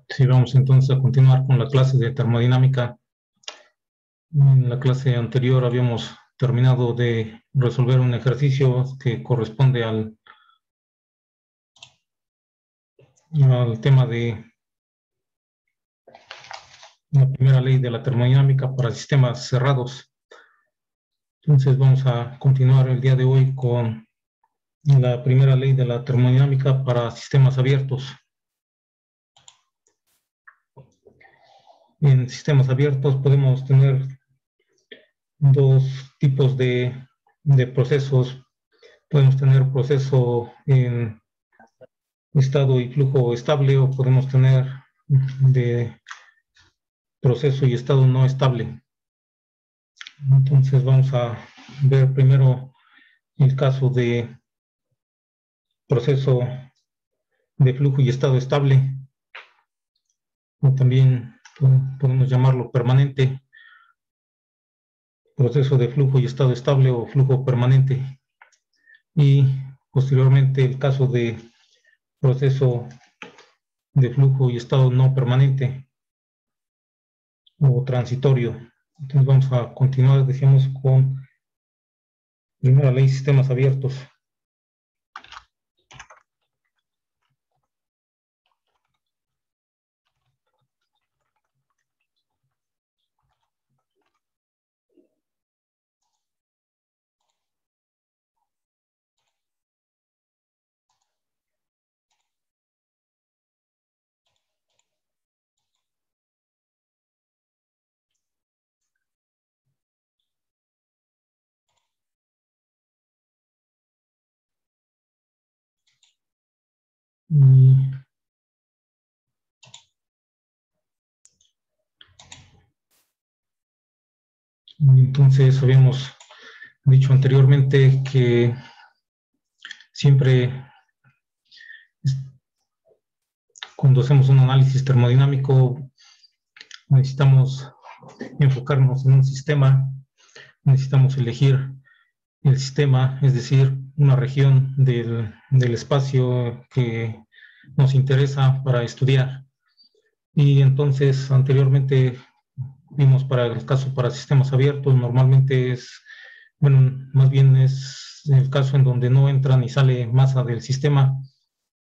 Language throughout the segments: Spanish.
Sí, vamos entonces a continuar con la clase de termodinámica. En la clase anterior habíamos terminado de resolver un ejercicio que corresponde al tema de la primera ley de la termodinámica para sistemas cerrados. Entonces vamos a continuar el día de hoy con la primera ley de la termodinámica para sistemas abiertos. En sistemas abiertos podemos tener dos tipos de procesos. Podemos tener proceso en estado y flujo estable, o podemos tener de proceso y estado no estable. Entonces vamos a ver primero el caso de proceso de flujo y estado estable, o también podemos llamarlo permanente, proceso de flujo y estado estable o flujo permanente, y posteriormente el caso de proceso de flujo y estado no permanente o transitorio. Entonces vamos a continuar, decíamos, con primera ley sistemas abiertos. Y entonces habíamos dicho anteriormente que siempre cuando hacemos un análisis termodinámico necesitamos enfocarnos en un sistema, necesitamos elegir el sistema, es decir, una región del espacio que nos interesa para estudiar. Y entonces anteriormente vimos para el caso para sistemas abiertos, normalmente es, bueno, más bien es el caso en donde no entra ni sale masa del sistema,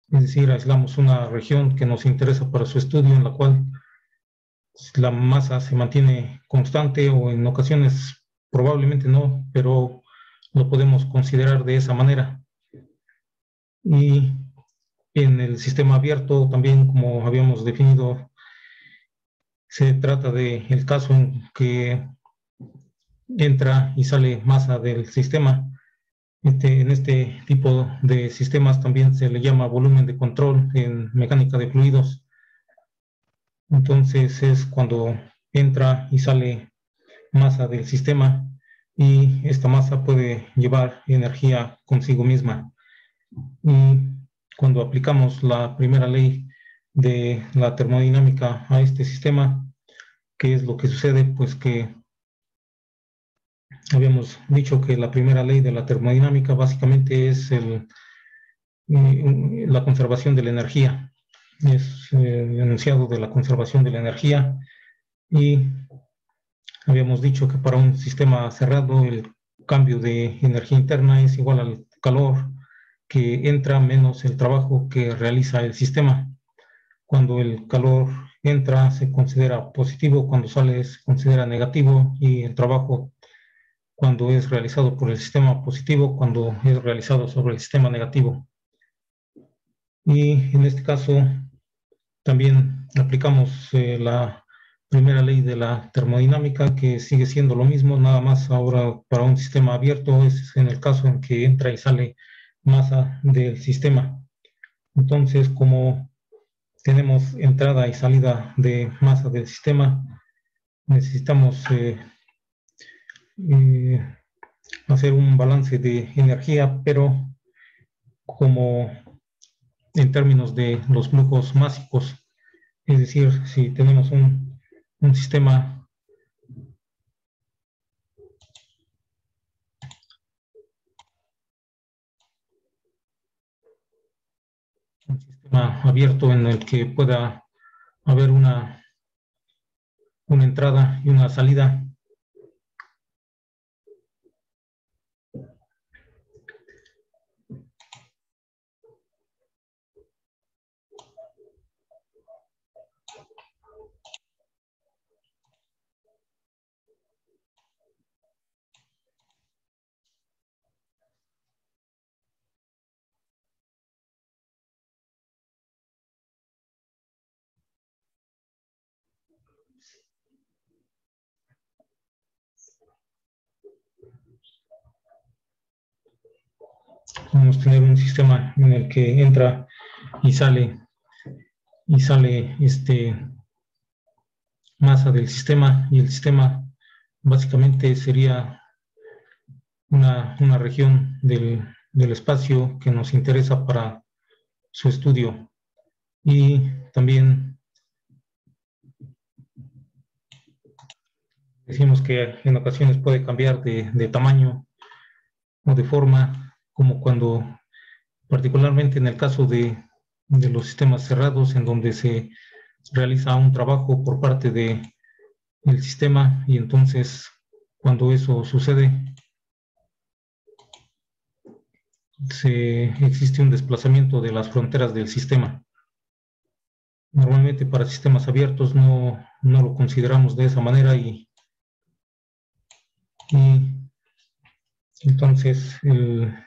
es decir, aislamos una región que nos interesa para su estudio, en la cual la masa se mantiene constante, o en ocasiones probablemente no, pero lo podemos considerar de esa manera. Y en el sistema abierto también, como habíamos definido, se trata del caso en que entra y sale masa del sistema. En este tipo de sistemas también se le llama volumen de control en mecánica de fluidos. Entonces es cuando entra y sale masa del sistema, y esta masa puede llevar energía consigo misma. Y cuando aplicamos la primera ley de la termodinámica a este sistema, ¿qué es lo que sucede? Pues que habíamos dicho que la primera ley de la termodinámica básicamente es la conservación de la energía. Es el enunciado de la conservación de la energía, y habíamos dicho que para un sistema cerrado el cambio de energía interna es igual al calor que entra menos el trabajo que realiza el sistema. Cuando el calor entra se considera positivo, cuando sale se considera negativo, y el trabajo cuando es realizado por el sistema positivo, cuando es realizado sobre el sistema negativo. Y en este caso también aplicamos la primera ley de la termodinámica, que sigue siendo lo mismo, nada más ahora para un sistema abierto es en el caso en que entra y sale masa del sistema. Entonces, como tenemos entrada y salida de masa del sistema, necesitamos hacer un balance de energía, pero como en términos de los flujos másicos. Es decir, si tenemos un sistema abierto en el que pueda haber una entrada y una salida. Vamos a tener un sistema en el que entra y sale masa del sistema, y el sistema básicamente sería una región del espacio que nos interesa para su estudio. Y también decimos que en ocasiones puede cambiar de tamaño o de forma, como cuando, particularmente en el caso de los sistemas cerrados, en donde se realiza un trabajo por parte del sistema, y entonces cuando eso sucede, existe un desplazamiento de las fronteras del sistema. Normalmente para sistemas abiertos no lo consideramos de esa manera, y entonces el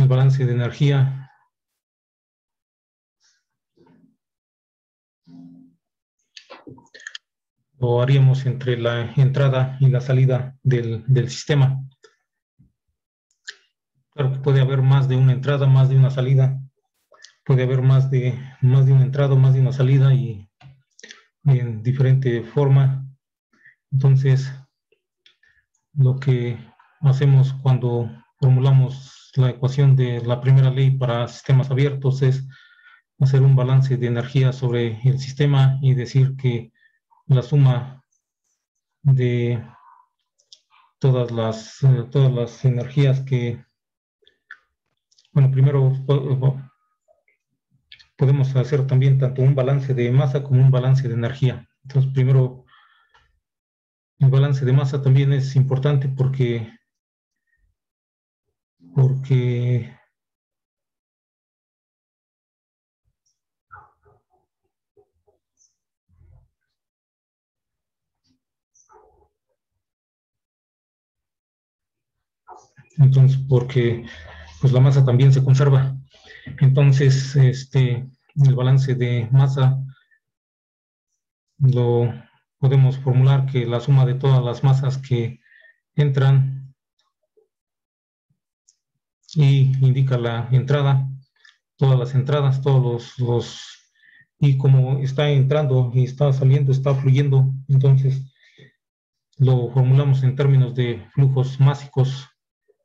balance de energía lo haríamos entre la entrada y la salida del sistema. Claro que puede haber más de una entrada, más de una salida, puede haber más de una entrada, más de una salida, y en diferente forma. Entonces, lo que hacemos cuando formulamos la ecuación de la primera ley para sistemas abiertos es hacer un balance de energía sobre el sistema y decir que la suma de todas las energías que, bueno, primero podemos hacer también tanto un balance de masa como un balance de energía. Entonces, primero, el balance de masa también es importante porque pues la masa también se conserva. Entonces, el balance de masa lo podemos formular que la suma de todas las masas que entran y indica la entrada, todas las entradas, y como está entrando y está saliendo, está fluyendo, entonces lo formulamos en términos de flujos másicos.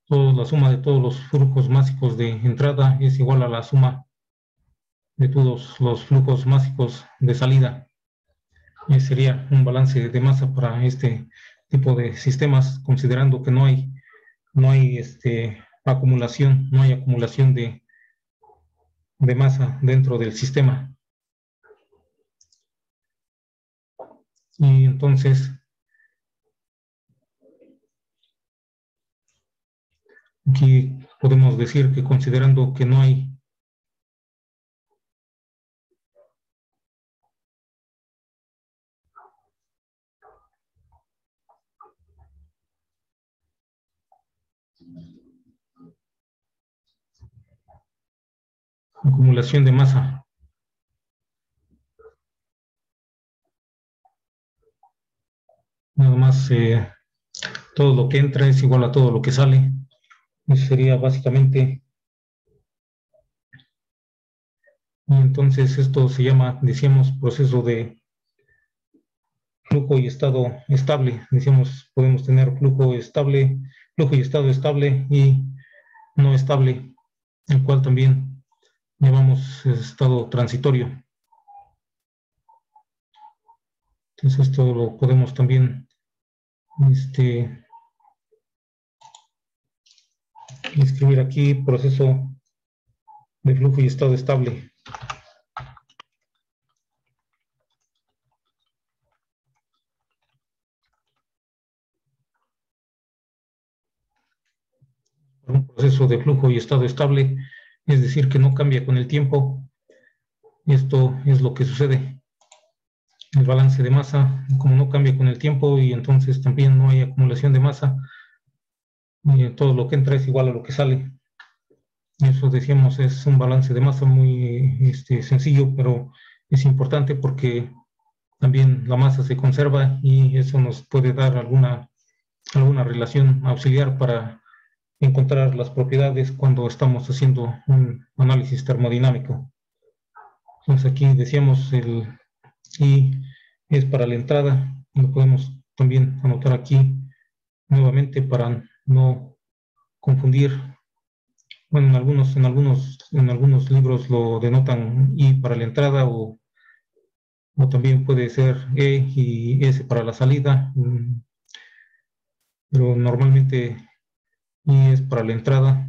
La suma de todos los flujos másicos de entrada es igual a la suma de todos los flujos másicos de salida. Sería un balance de masa para este tipo de sistemas, considerando que no hay acumulación, no hay acumulación de masa dentro del sistema. Y entonces, aquí podemos decir que considerando que no hay acumulación de masa, nada más todo lo que entra es igual a todo lo que sale. Eso sería básicamente. Y entonces esto se llama, decíamos, proceso de flujo y estado estable. Decíamos, podemos tener flujo estable, flujo y estado estable y no estable, el cual también llamamos estado transitorio. Entonces esto lo podemos también escribir aquí, proceso de flujo y estado estable. un proceso de flujo y estado estable, es decir, que no cambia con el tiempo. Esto es lo que sucede. El balance de masa, como no cambia con el tiempo y entonces también no hay acumulación de masa, todo lo que entra es igual a lo que sale. Eso decíamos es un balance de masa muy sencillo, pero es importante porque también la masa se conserva y eso nos puede dar alguna relación auxiliar para encontrar las propiedades cuando estamos haciendo un análisis termodinámico. Entonces aquí decíamos el I es para la entrada, lo podemos también anotar aquí nuevamente para no confundir. Bueno, en algunos libros lo denotan I para la entrada o también puede ser E y S para la salida, pero normalmente I es para la entrada.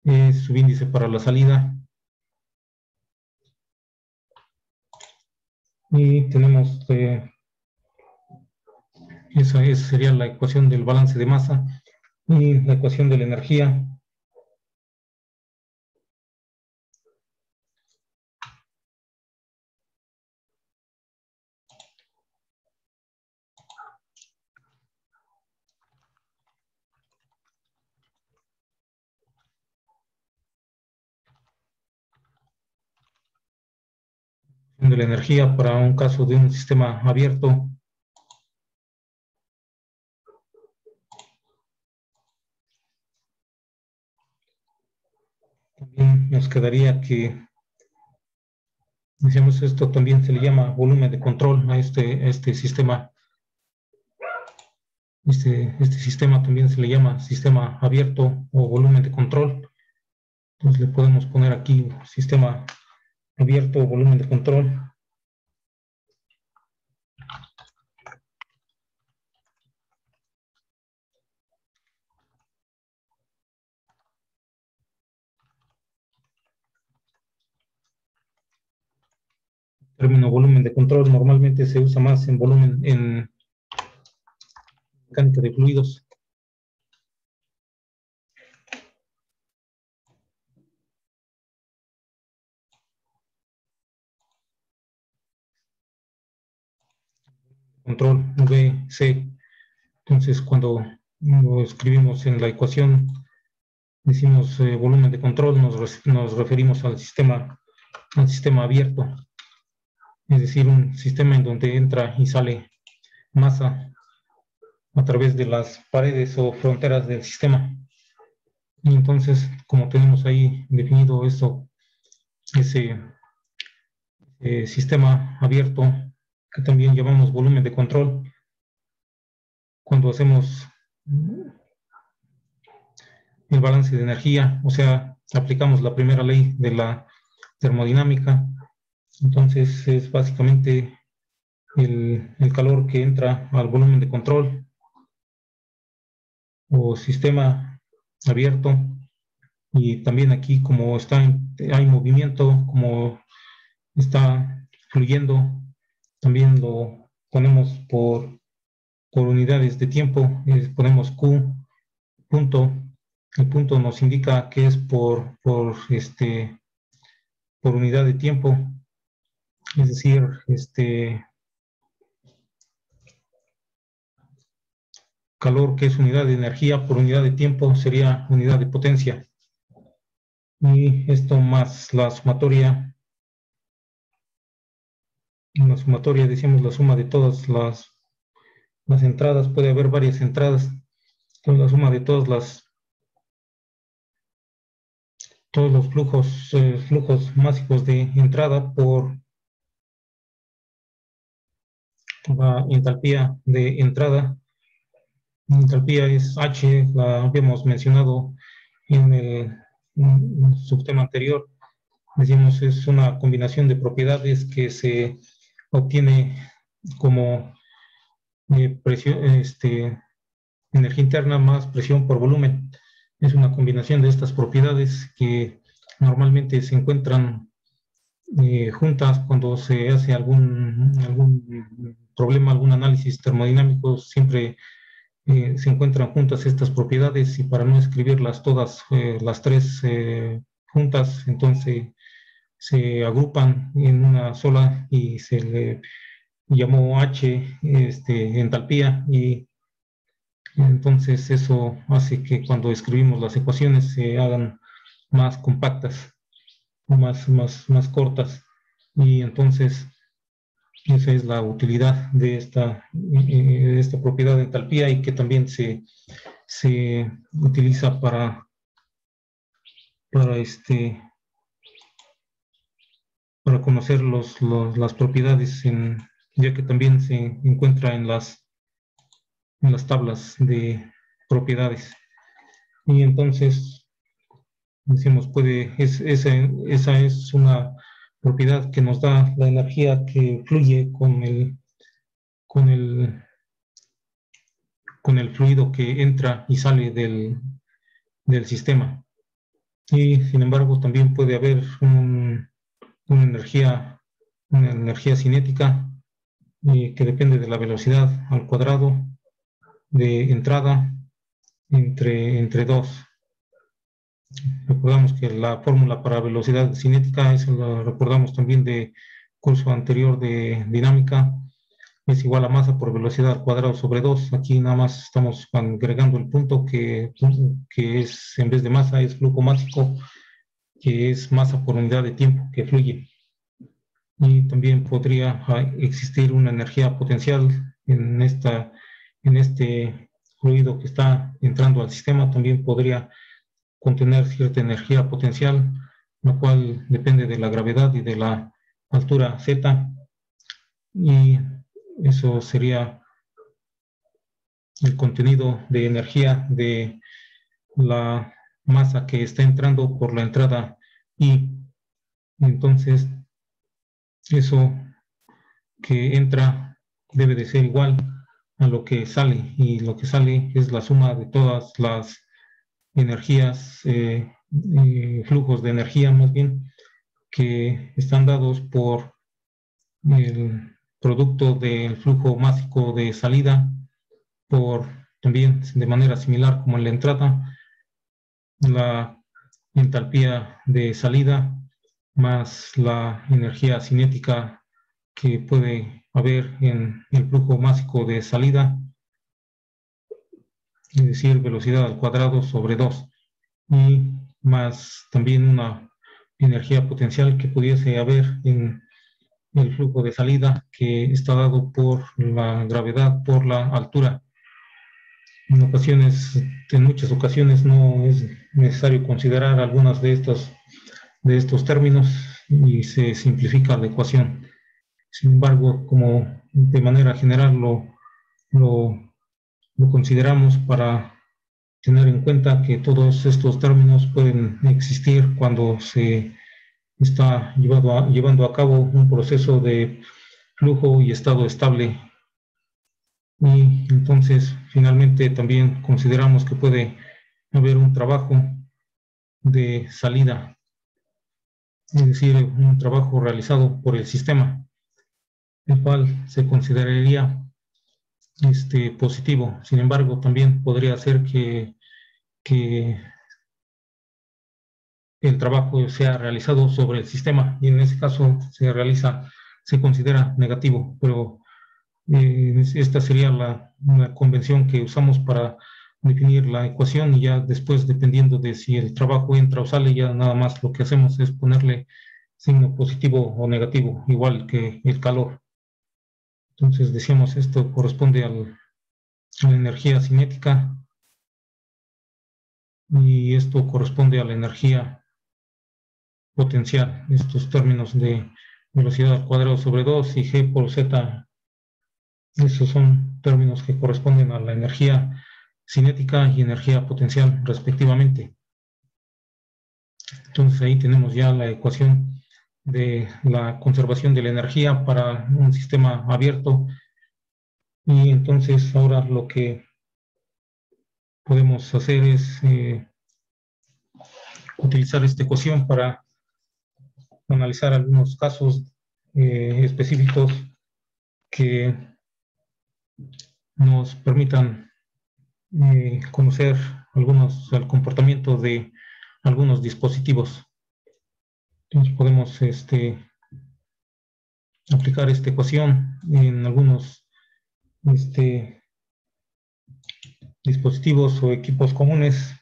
Es subíndice para la salida. Y tenemos, esa sería la ecuación del balance de masa y la ecuación de la energía. De la energía para un caso de un sistema abierto. También nos quedaría que, decíamos, esto también se le llama volumen de control a este sistema. Este sistema también se le llama sistema abierto o volumen de control. Entonces le podemos poner aquí sistema abierto o volumen de control. El término volumen de control normalmente se usa más en volumen en mecánica de fluidos. Control VC. Entonces, cuando lo escribimos en la ecuación, decimos volumen de control, nos referimos al sistema abierto, es decir, un sistema en donde entra y sale masa a través de las paredes o fronteras del sistema. Y entonces, como tenemos ahí definido eso, ese sistema abierto, que también llamamos volumen de control, cuando hacemos el balance de energía, o sea, aplicamos la primera ley de la termodinámica, entonces es básicamente el calor que entra al volumen de control o sistema abierto, y también aquí como hay movimiento, como está fluyendo, también lo ponemos por unidades de tiempo, ponemos Q punto. El punto nos indica que es por unidad de tiempo, es decir, calor que es unidad de energía por unidad de tiempo sería unidad de potencia. Y esto más la sumatoria. En la sumatoria decimos la suma de todas las entradas, puede haber varias entradas, entonces la suma de todos los flujos másicos de entrada por la entalpía de entrada. La entalpía es H, la habíamos mencionado en el subtema anterior. Decimos es una combinación de propiedades que se obtiene como presión, energía interna más presión por volumen. Es una combinación de estas propiedades que normalmente se encuentran juntas cuando se hace algún problema, algún análisis termodinámico, siempre se encuentran juntas estas propiedades y para no escribirlas todas, las tres juntas, entonces se agrupan en una sola y se le llamó H entalpía y entonces eso hace que cuando escribimos las ecuaciones se hagan más compactas, más cortas y entonces esa es la utilidad de esta propiedad de entalpía y que también se utiliza para, para conocer las propiedades, ya que también se encuentra en las tablas de propiedades. Y entonces, decimos, esa es una propiedad que nos da la energía que fluye con el fluido que entra y sale del sistema. Y sin embargo, también puede haber una energía cinética que depende de la velocidad al cuadrado de entrada entre dos. Recordamos que la fórmula para velocidad cinética, eso lo recordamos también de curso anterior de dinámica, es igual a masa por velocidad al cuadrado sobre 2. Aquí nada más estamos agregando el punto que es, en vez de masa, es flujo másico, que es masa por unidad de tiempo que fluye. Y también podría existir una energía potencial en este fluido que está entrando al sistema, también podría contener cierta energía potencial, la cual depende de la gravedad y de la altura z, y eso sería el contenido de energía de la masa que está entrando por la entrada I. Entonces, eso que entra debe de ser igual a lo que sale, y lo que sale es la suma de todas las energías, flujos de energía más bien, que están dados por el producto del flujo másico de salida, por también de manera similar como en la entrada, la entalpía de salida más la energía cinética que puede haber en el flujo másico de salida, es decir, velocidad al cuadrado sobre 2, y más también una energía potencial que pudiese haber en el flujo de salida, que está dado por la gravedad, por la altura. En muchas ocasiones no es necesario considerar algunas de estos términos y se simplifica la ecuación. Sin embargo, como de manera general lo consideramos para tener en cuenta que todos estos términos pueden existir cuando se está llevando a cabo un proceso de flujo y estado estable. Y entonces, finalmente, también consideramos que puede haber un trabajo de salida, es decir, un trabajo realizado por el sistema, el cual se consideraría positivo. Sin embargo, también podría ser que el trabajo sea realizado sobre el sistema, y en ese caso se considera negativo, pero esta sería una convención que usamos para definir la ecuación, y ya después, dependiendo de si el trabajo entra o sale, ya nada más lo que hacemos es ponerle signo positivo o negativo, igual que el calor. Entonces decíamos, esto corresponde a la energía cinética, y esto corresponde a la energía potencial, estos términos de velocidad al cuadrado sobre 2 y G por Z. Esos son términos que corresponden a la energía cinética y energía potencial, respectivamente. Entonces ahí tenemos ya la ecuación de la conservación de la energía para un sistema abierto. Y entonces ahora lo que podemos hacer es utilizar esta ecuación para analizar algunos casos específicos que nos permitan conocer el comportamiento de algunos dispositivos. Entonces podemos aplicar esta ecuación en algunos dispositivos o equipos comunes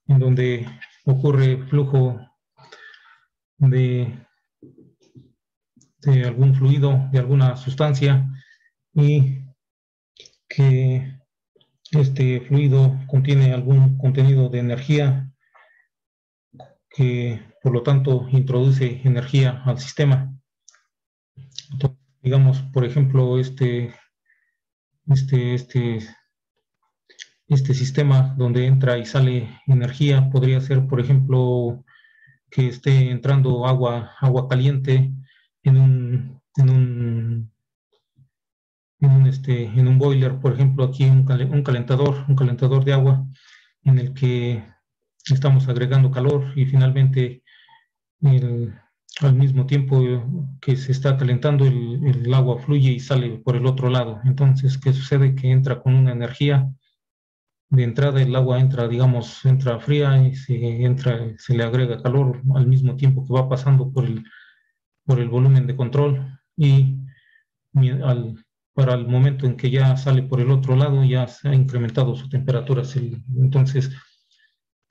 en donde ocurre flujo de algún fluido, de alguna sustancia, y que este fluido contiene algún contenido de energía que por lo tanto introduce energía al sistema. Entonces, digamos, por ejemplo, este sistema donde entra y sale energía podría ser, por ejemplo, que esté entrando agua caliente en un boiler, por ejemplo, aquí un calentador de agua en el que estamos agregando calor y finalmente al mismo tiempo que se está calentando el agua fluye y sale por el otro lado. Entonces, ¿qué sucede? Que entra con una energía. De entrada el agua entra, digamos, entra fría y se le agrega calor al mismo tiempo que va pasando por el volumen de control y para el momento en que ya sale por el otro lado ya se ha incrementado su temperatura. Entonces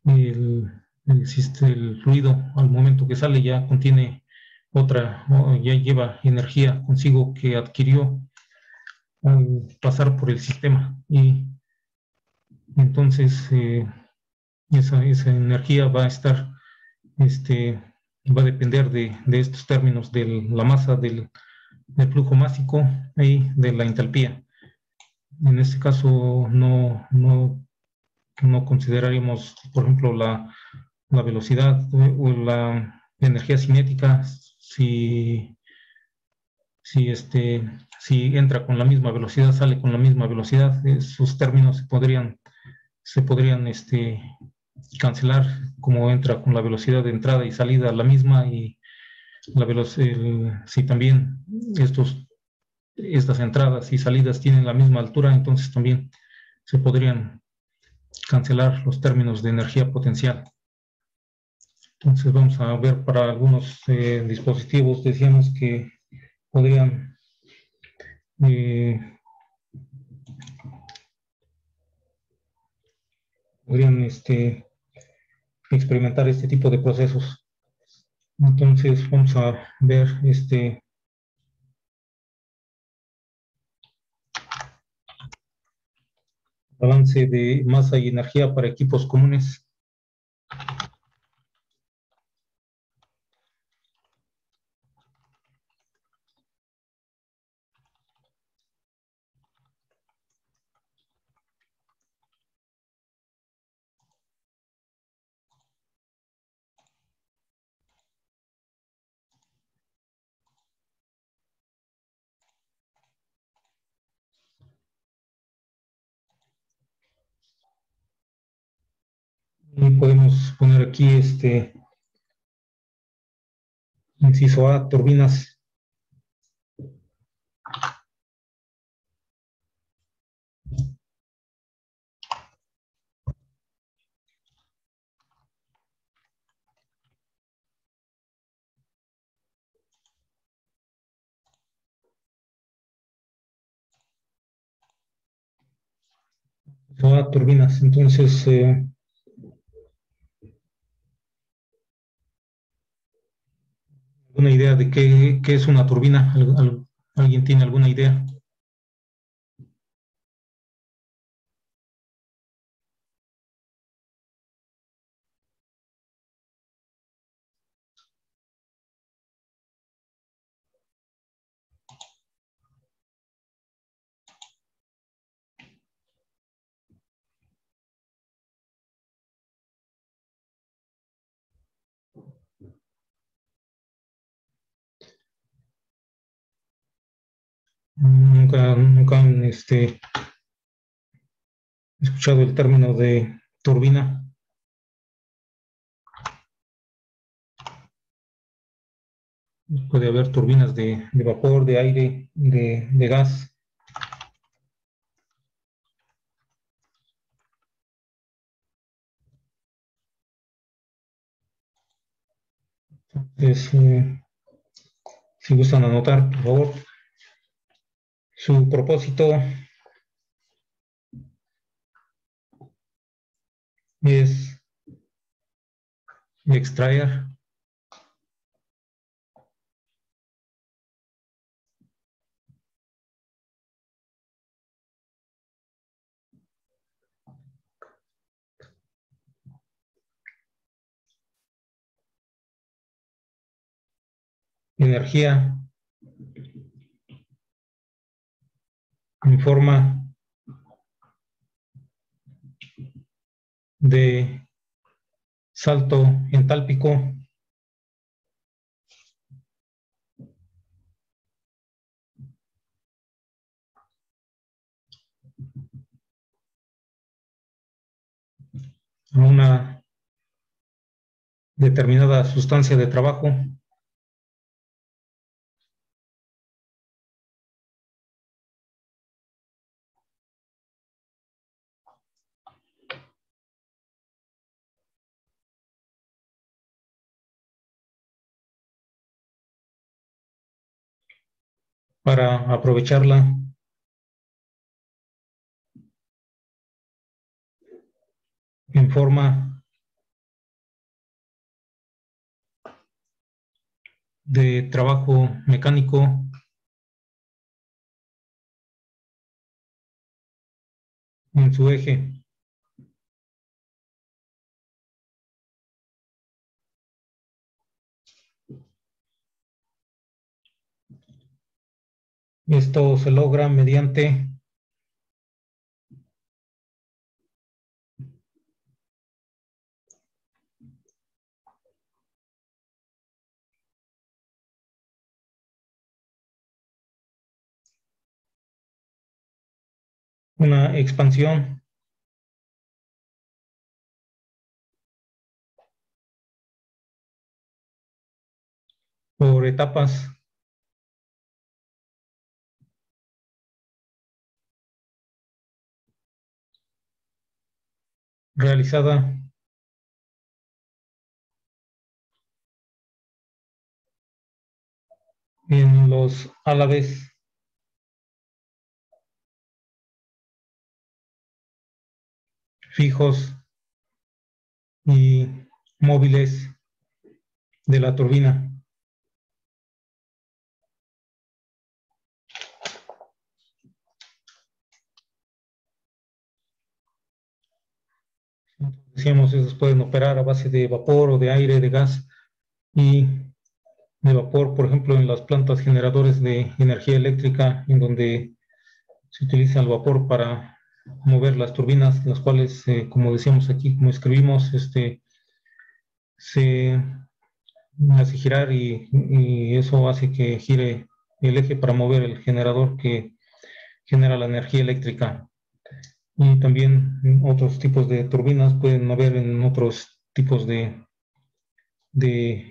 el fluido al momento que sale ya contiene ya lleva energía consigo que adquirió al pasar por el sistema y entonces esa energía va a estar, va a depender de estos términos de la masa del flujo másico y de la entalpía. En este caso no consideraríamos, por ejemplo, la velocidad o la energía cinética si entra con la misma velocidad, sale con la misma velocidad, sus términos se podrían cancelar, como entra con la velocidad de entrada y salida la misma y si también estas entradas y salidas tienen la misma altura, entonces también se podrían cancelar los términos de energía potencial. Entonces vamos a ver para algunos dispositivos, decíamos que podrían eh, experimentar este tipo de procesos. Entonces vamos a ver balance de masa y energía para equipos comunes. Y podemos poner aquí inciso A, turbinas. Inciso A, turbinas. Entonces, ¿alguna idea de qué es una turbina? ¿Alguien tiene alguna idea? Nunca han escuchado el término de turbina. Puede haber turbinas de vapor, de aire, de gas. Entonces, si gustan anotar, por favor, su propósito es extraer energía en forma de salto entálpico a una determinada sustancia de trabajo para aprovecharla en forma de trabajo mecánico en su eje. Esto se logra mediante una expansión por etapas realizada en los álabes fijos y móviles de la turbina. Decíamos, esos pueden operar a base de vapor o de aire, de gas y de vapor, por ejemplo, en las plantas generadores de energía eléctrica, en donde se utiliza el vapor para mover las turbinas, las cuales, como decíamos aquí, como escribimos, se hace girar y eso hace que gire el eje para mover el generador que genera la energía eléctrica. Y también otros tipos de turbinas pueden haber en otros tipos de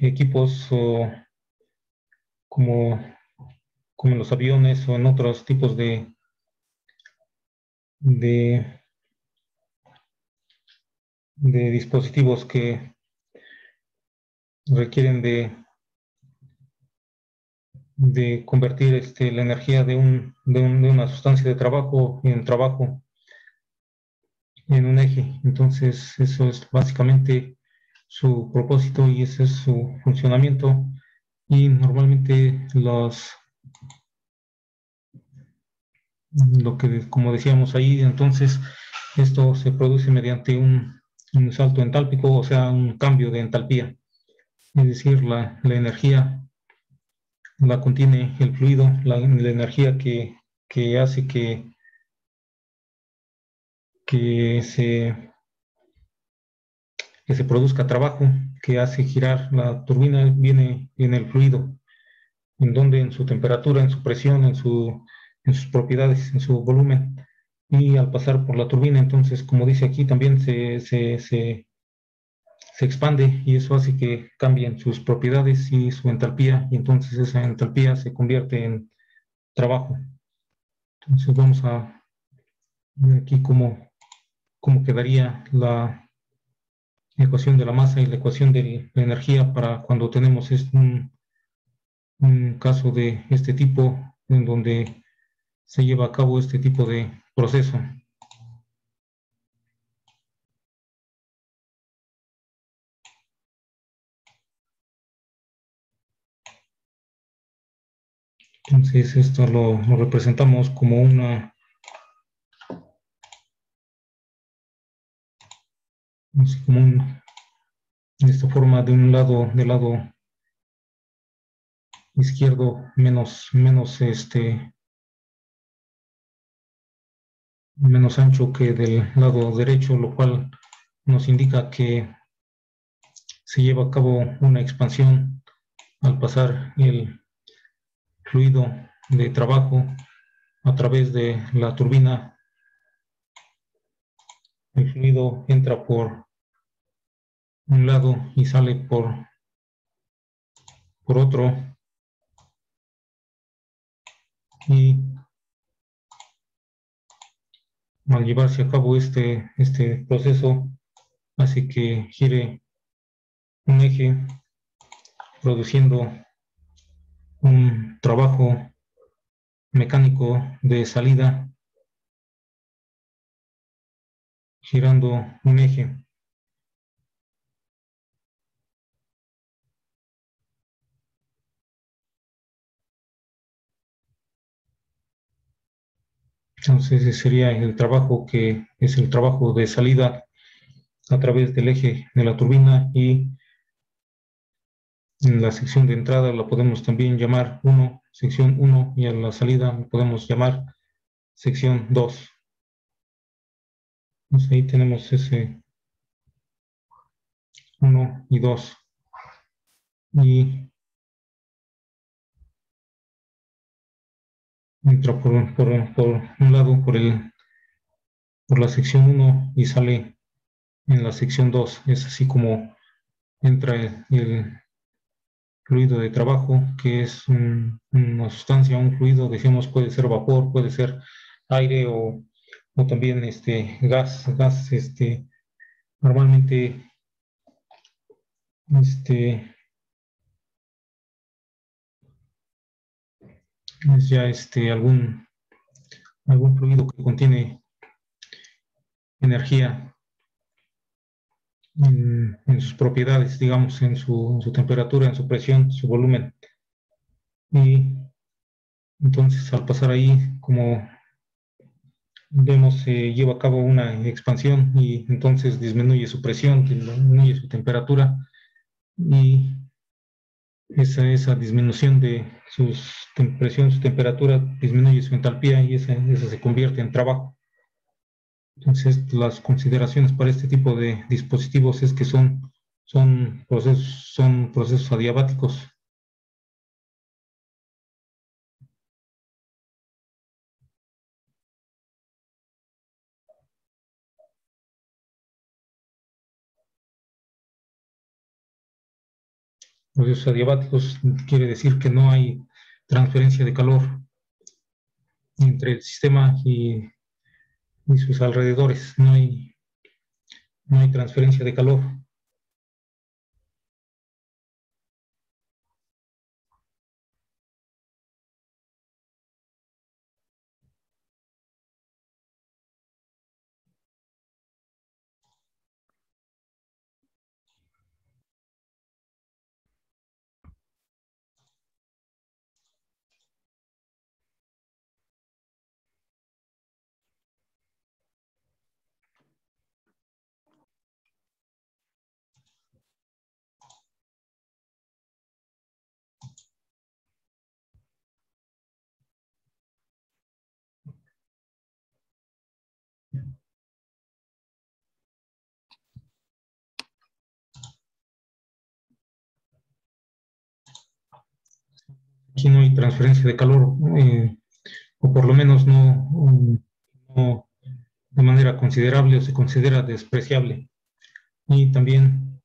equipos o como, como en los aviones o en otros tipos de, de dispositivos que requieren de convertir la energía de una sustancia de trabajo en trabajo en un eje. Entonces, eso es básicamente su propósito y ese es su funcionamiento. Y normalmente lo que, como decíamos ahí, entonces, esto se produce mediante un salto entálpico, o sea, un cambio de entalpía. Es decir, la energía la contiene el fluido, la energía que hace que que se produzca trabajo, que hace girar la turbina, viene en el fluido, en donde en su temperatura, en su presión, en sus propiedades, en su volumen. Y al pasar por la turbina, entonces, como dice aquí, también se expande y eso hace que cambien sus propiedades y su entalpía, y entonces esa entalpía se convierte en trabajo. Entonces vamos a ver aquí cómo quedaría la ecuación de la masa y la ecuación de la energía para cuando tenemos un caso de este tipo en donde se lleva a cabo este tipo de proceso. Entonces esto lo representamos como una, no sé, como de esta forma, de un lado, del lado izquierdo menos ancho que del lado derecho, lo cual nos indica que se lleva a cabo una expansión al pasar el fluido de trabajo a través de la turbina. El fluido entra por un lado y sale por otro, y al llevarse a cabo este proceso hace que gire un eje produciendo un trabajo mecánico de salida girando un eje. Entonces ese sería el trabajo que es el trabajo de salida a través del eje de la turbina, y en la sección de entrada la podemos también llamar 1, sección 1, y a la salida la podemos llamar sección 2. Entonces ahí tenemos ese 1 y 2. Y entra por un lado por la sección 1 y sale en la sección 2. Es así como entra el fluido de trabajo, que es una sustancia, un fluido, decimos, puede ser vapor, puede ser aire o también gas, normalmente este, es ya algún fluido que contiene energía en sus propiedades, digamos, en su temperatura, en su presión, su volumen. Y entonces al pasar ahí, como vemos, se lleva a cabo una expansión y entonces disminuye su presión, disminuye su temperatura, y esa disminución de su presión, su temperatura, disminuye su entalpía, y esa se convierte en trabajo. Entonces, las consideraciones para este tipo de dispositivos es que son procesos adiabáticos. Procesos adiabáticos quiere decir que no hay transferencia de calor entre el sistema y sus alrededores. No hay transferencia de calor. Aquí no hay transferencia de calor, o por lo menos no de manera considerable, o se considera despreciable. Y también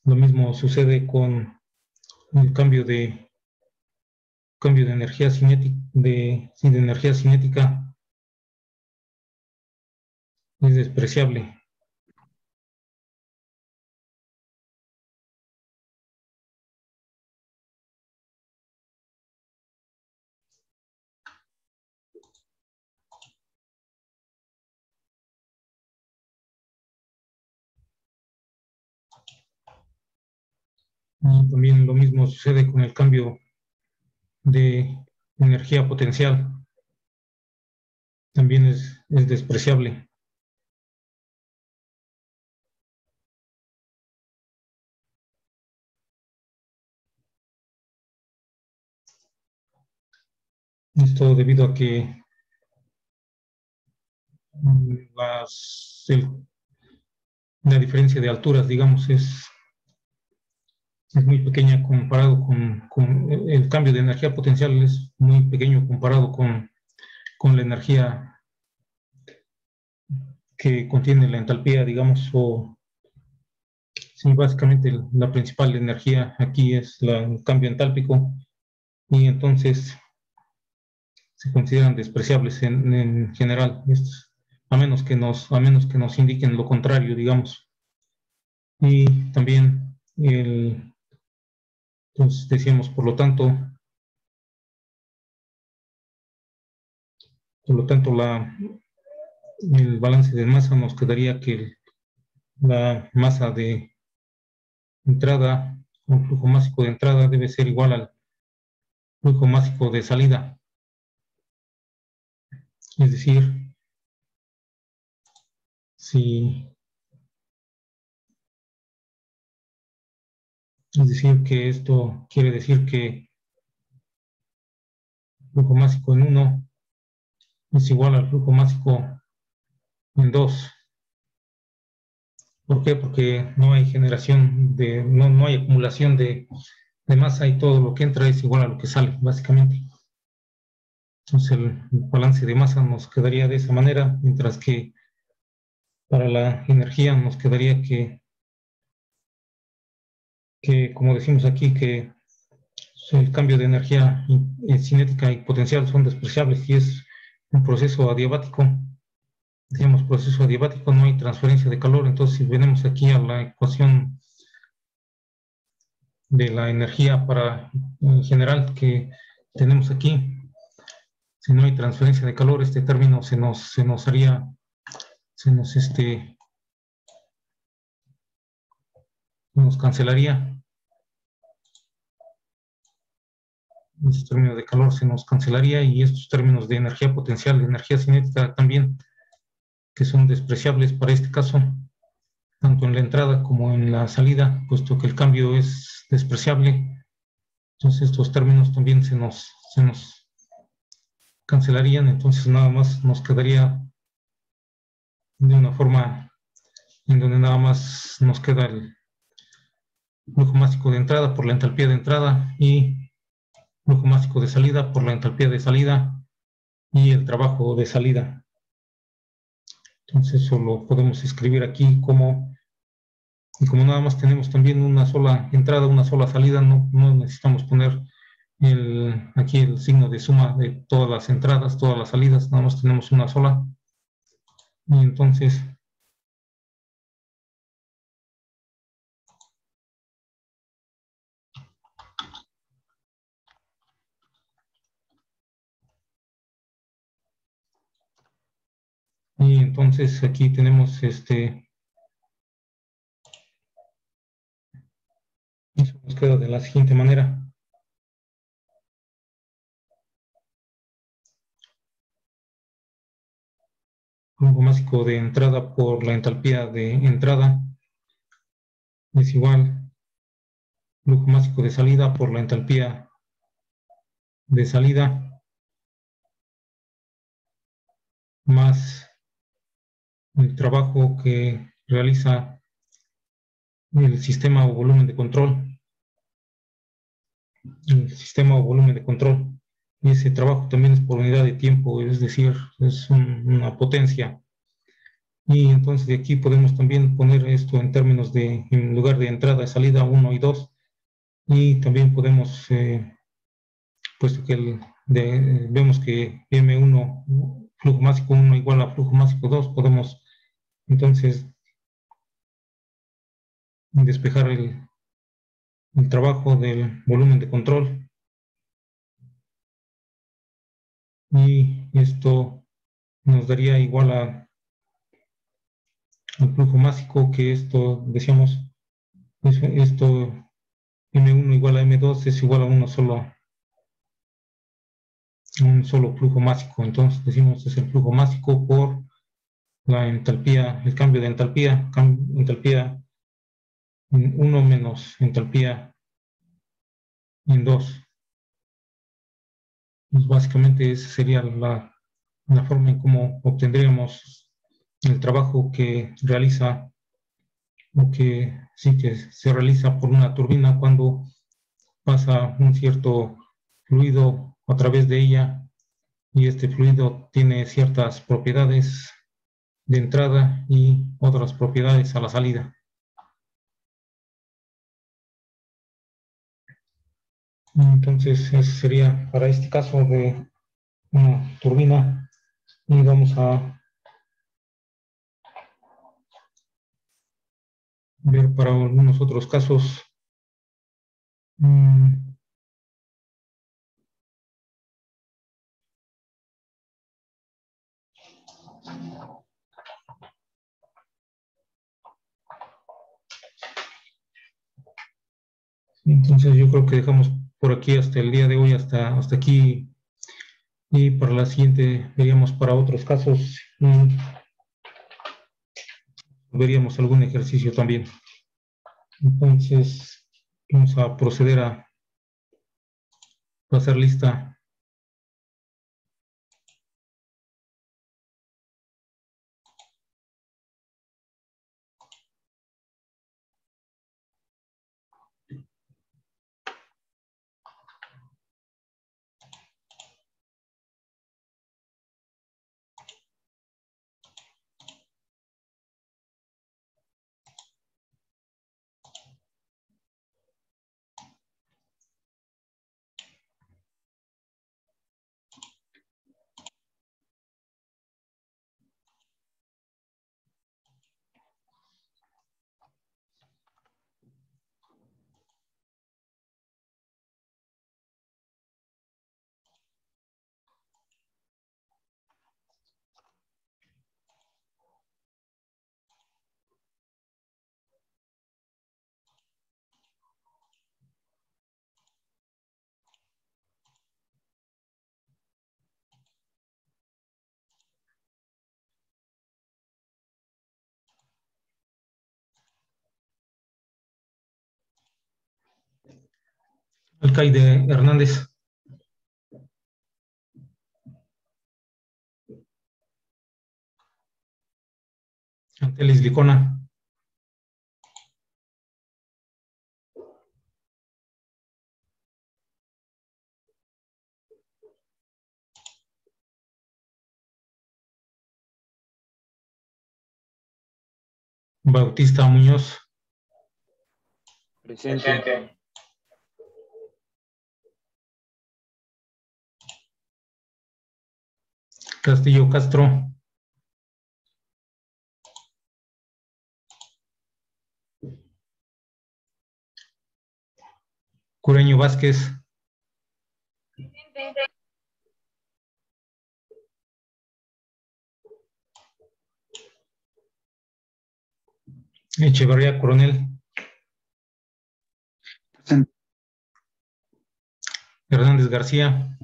lo mismo sucede con el cambio de energía cinética, sí, de energía cinética, es despreciable. Y también lo mismo sucede con el cambio de energía potencial. También es despreciable. Esto debido a que la diferencia de alturas, digamos, es muy pequeña comparado con el cambio de energía potencial es muy pequeño comparado con la energía que contiene la entalpía, digamos, o sí, básicamente la principal energía aquí es el cambio entálpico y entonces se consideran despreciables en general, a menos que nos indiquen lo contrario, digamos. Y también entonces decíamos, por lo tanto el balance de masa nos quedaría que la masa de entrada, un flujo másico de entrada debe ser igual al flujo másico de salida. Es decir, si, es decir que esto quiere decir que el flujo másico en 1 es igual al flujo másico en 2. ¿Por qué? Porque no hay no hay acumulación de masa y todo lo que entra es igual a lo que sale, básicamente. Entonces el balance de masa nos quedaría de esa manera, mientras que para la energía nos quedaría como decimos aquí, que el cambio de energía cinética y potencial son despreciables y es un proceso adiabático. Decíamos proceso adiabático, no hay transferencia de calor, entonces si venimos aquí a la ecuación de la energía en general que tenemos aquí, si no hay transferencia de calor, este término se nos haría, nos cancelaría. Este término de calor se nos cancelaría y estos términos de energía potencial, de energía cinética también, que son despreciables para este caso, tanto en la entrada como en la salida, puesto que el cambio es despreciable. Entonces estos términos también se nos cancelarían, entonces nada más nos quedaría de una forma en donde nada más nos queda el flujo másico de entrada por la entalpía de entrada y flujo másico de salida por la entalpía de salida y el trabajo de salida. Entonces eso lo podemos escribir aquí y como nada más tenemos también una sola entrada, una sola salida, no necesitamos poner aquí el signo de suma de todas las entradas, todas las salidas, nada más tenemos una sola. Y entonces aquí tenemos eso nos queda de la siguiente manera. Flujo másico de entrada por la entalpía de entrada es igual flujo másico de salida por la entalpía de salida más el trabajo que realiza el sistema o volumen de control. El sistema o volumen de control. Y ese trabajo también es por unidad de tiempo, es decir, es una potencia. Y entonces de aquí podemos también poner esto en términos en lugar de entrada y salida 1 y 2. Y también podemos, puesto que vemos que M1, flujo másico 1 igual a flujo másico 2, podemos entonces despejar el trabajo del volumen de control. Y esto nos daría igual al flujo másico, que esto, decíamos, esto M1 igual a M2 es igual a un solo flujo másico. Entonces decimos es el flujo másico por la entalpía, el cambio de entalpía, entalpía en 1 menos entalpía en 2. Pues básicamente esa sería la forma en cómo obtendríamos el trabajo que realiza o que sí que se realiza por una turbina cuando pasa un cierto fluido a través de ella y este fluido tiene ciertas propiedades de entrada y otras propiedades a la salida. Entonces, ese sería para este caso de una turbina y vamos a ver para algunos otros casos. Entonces, yo creo que dejamos por aquí hasta el día de hoy, hasta aquí, y para la siguiente veríamos para otros casos, veríamos algún ejercicio también. Entonces, vamos a proceder a pasar lista. Alcaide Hernández. Antelis Licona. Bautista Muñoz. Presente. Castillo Castro. Cureño Vázquez. Presente. Echeverría Coronel. Presente. Hernández García.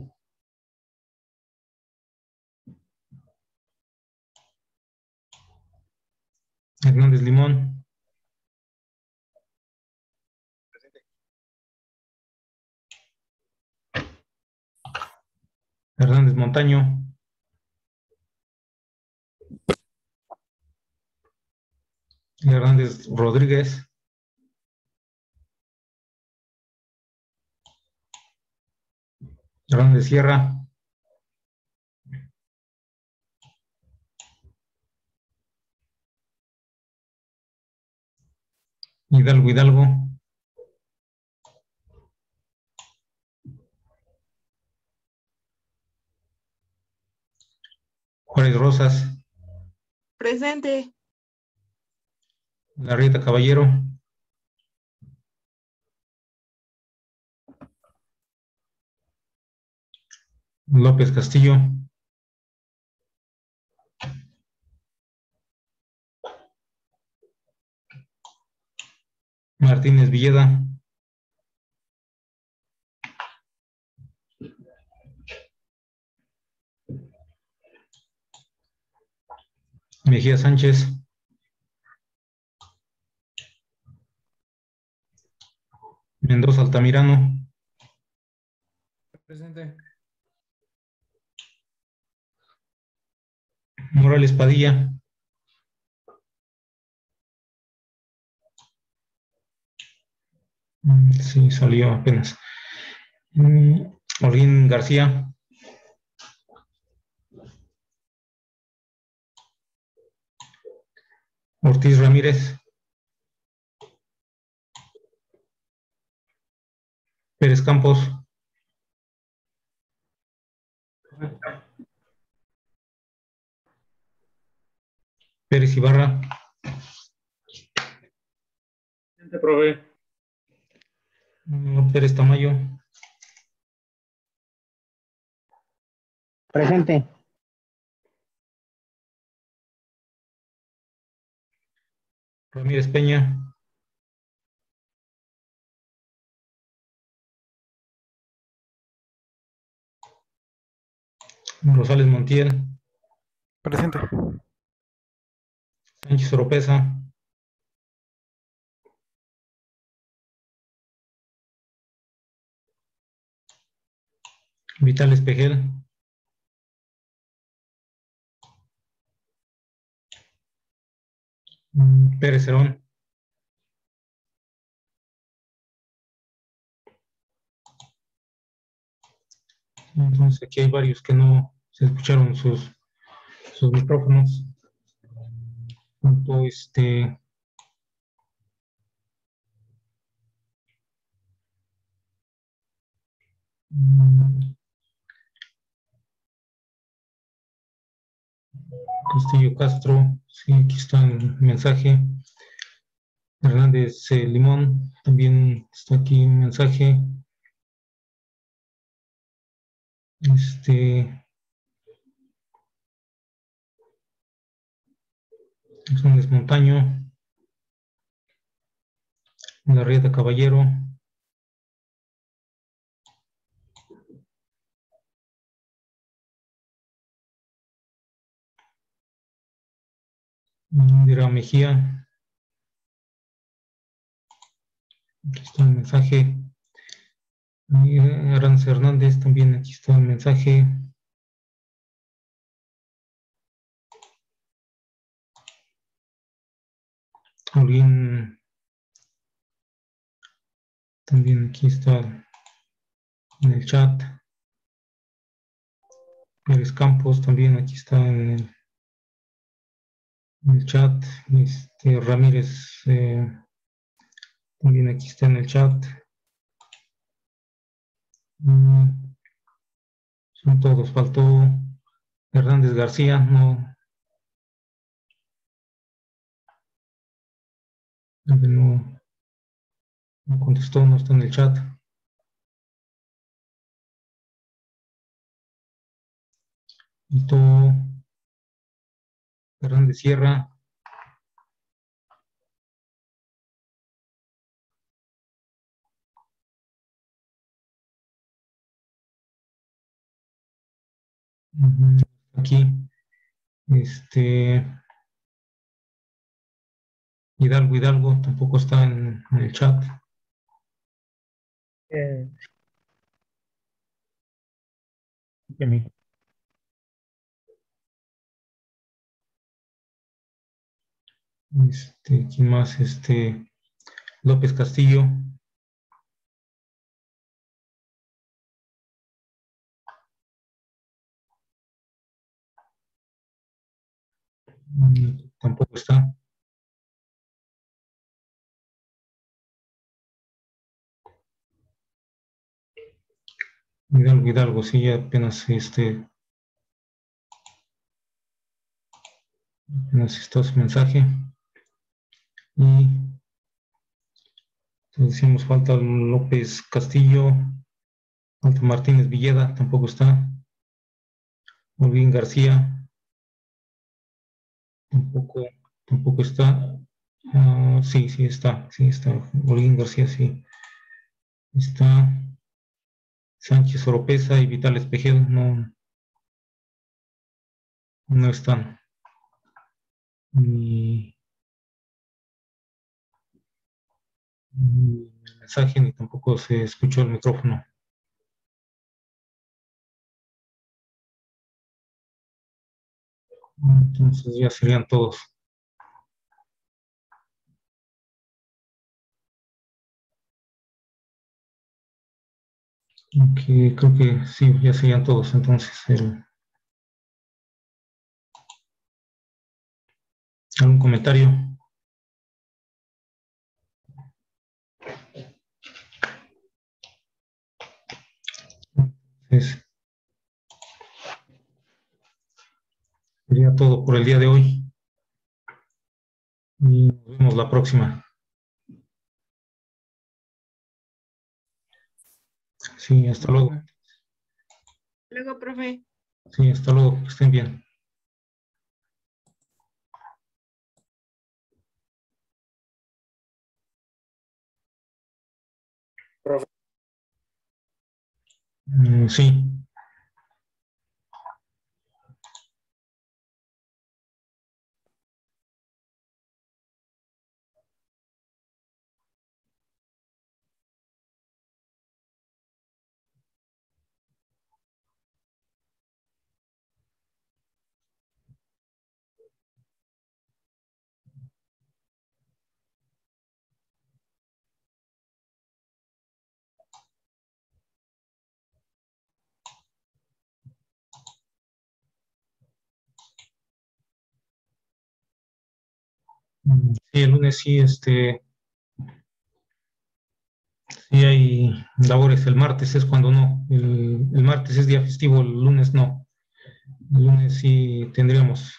Hernández Limón. Hernández Montaño. Hernández Rodríguez. Hernández Sierra. Hidalgo Hidalgo. Juárez Rosas. Presente. Larrieta Caballero. López Castillo. Martínez Villeda. Mejía Sánchez. Mendoza Altamirano. Presente. Morales Padilla. Sí, salió apenas. Olguín García. Ortiz Ramírez. Pérez Campos. Pérez Ibarra. Presente, profe. Pérez Tamayo. Presente. Ramírez Peña. Rosales Montiel. Presente. Sánchez Oropesa. Vital Espejel. Pérez Herón. Entonces aquí hay varios que no se escucharon sus micrófonos. Tanto Castillo Castro, sí, aquí está el mensaje. Hernández Limón, también está aquí un mensaje. Hernández Montaño. Larrieta Caballero. Indira Mejía. Aquí está el mensaje. Aranza Hernández, también aquí está el mensaje. Alguien, también aquí está en el chat. Pérez Campos, también aquí está en el chat. Ramírez, también aquí está en el chat. Son todos, faltó Hernández García, no contestó, no está en el chat. Faltó Hernández Sierra. Aquí, Hidalgo tampoco está en el chat. ¿Quién más? López Castillo. Tampoco está. Hidalgo, sí, apenas está su mensaje. Y decimos falta López Castillo, falta Martínez Villeda, tampoco está. Olguín García, tampoco está. Sí está. Olguín García, sí. Está. Sánchez Oropesa y Vital Espejel no están. ni el mensaje, ni tampoco se escuchó el micrófono. Entonces ya serían todos. Creo que sí, ya serían todos. Entonces, ¿algún comentario? Entonces, sería todo por el día de hoy. Y nos vemos la próxima. Sí, hasta luego. Luego, profe. Sí, hasta luego. Que estén bien. Profe. Sí. Sí, el lunes sí, sí hay labores. El martes es cuando no. El martes es día festivo, el lunes no. El lunes sí tendríamos.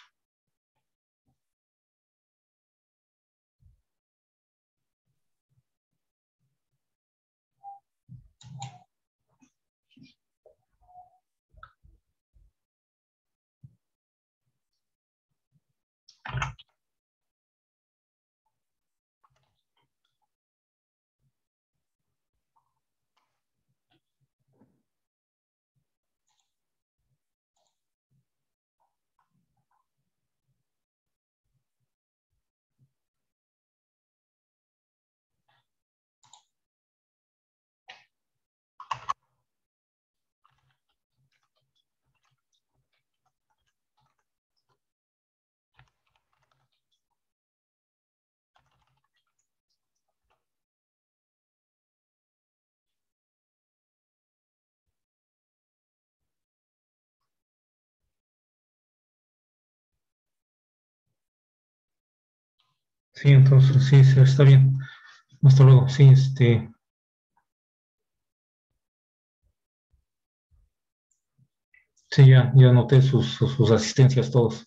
Sí, entonces sí, sí, está bien. Hasta luego. Sí, sí, ya anoté sus asistencias todos.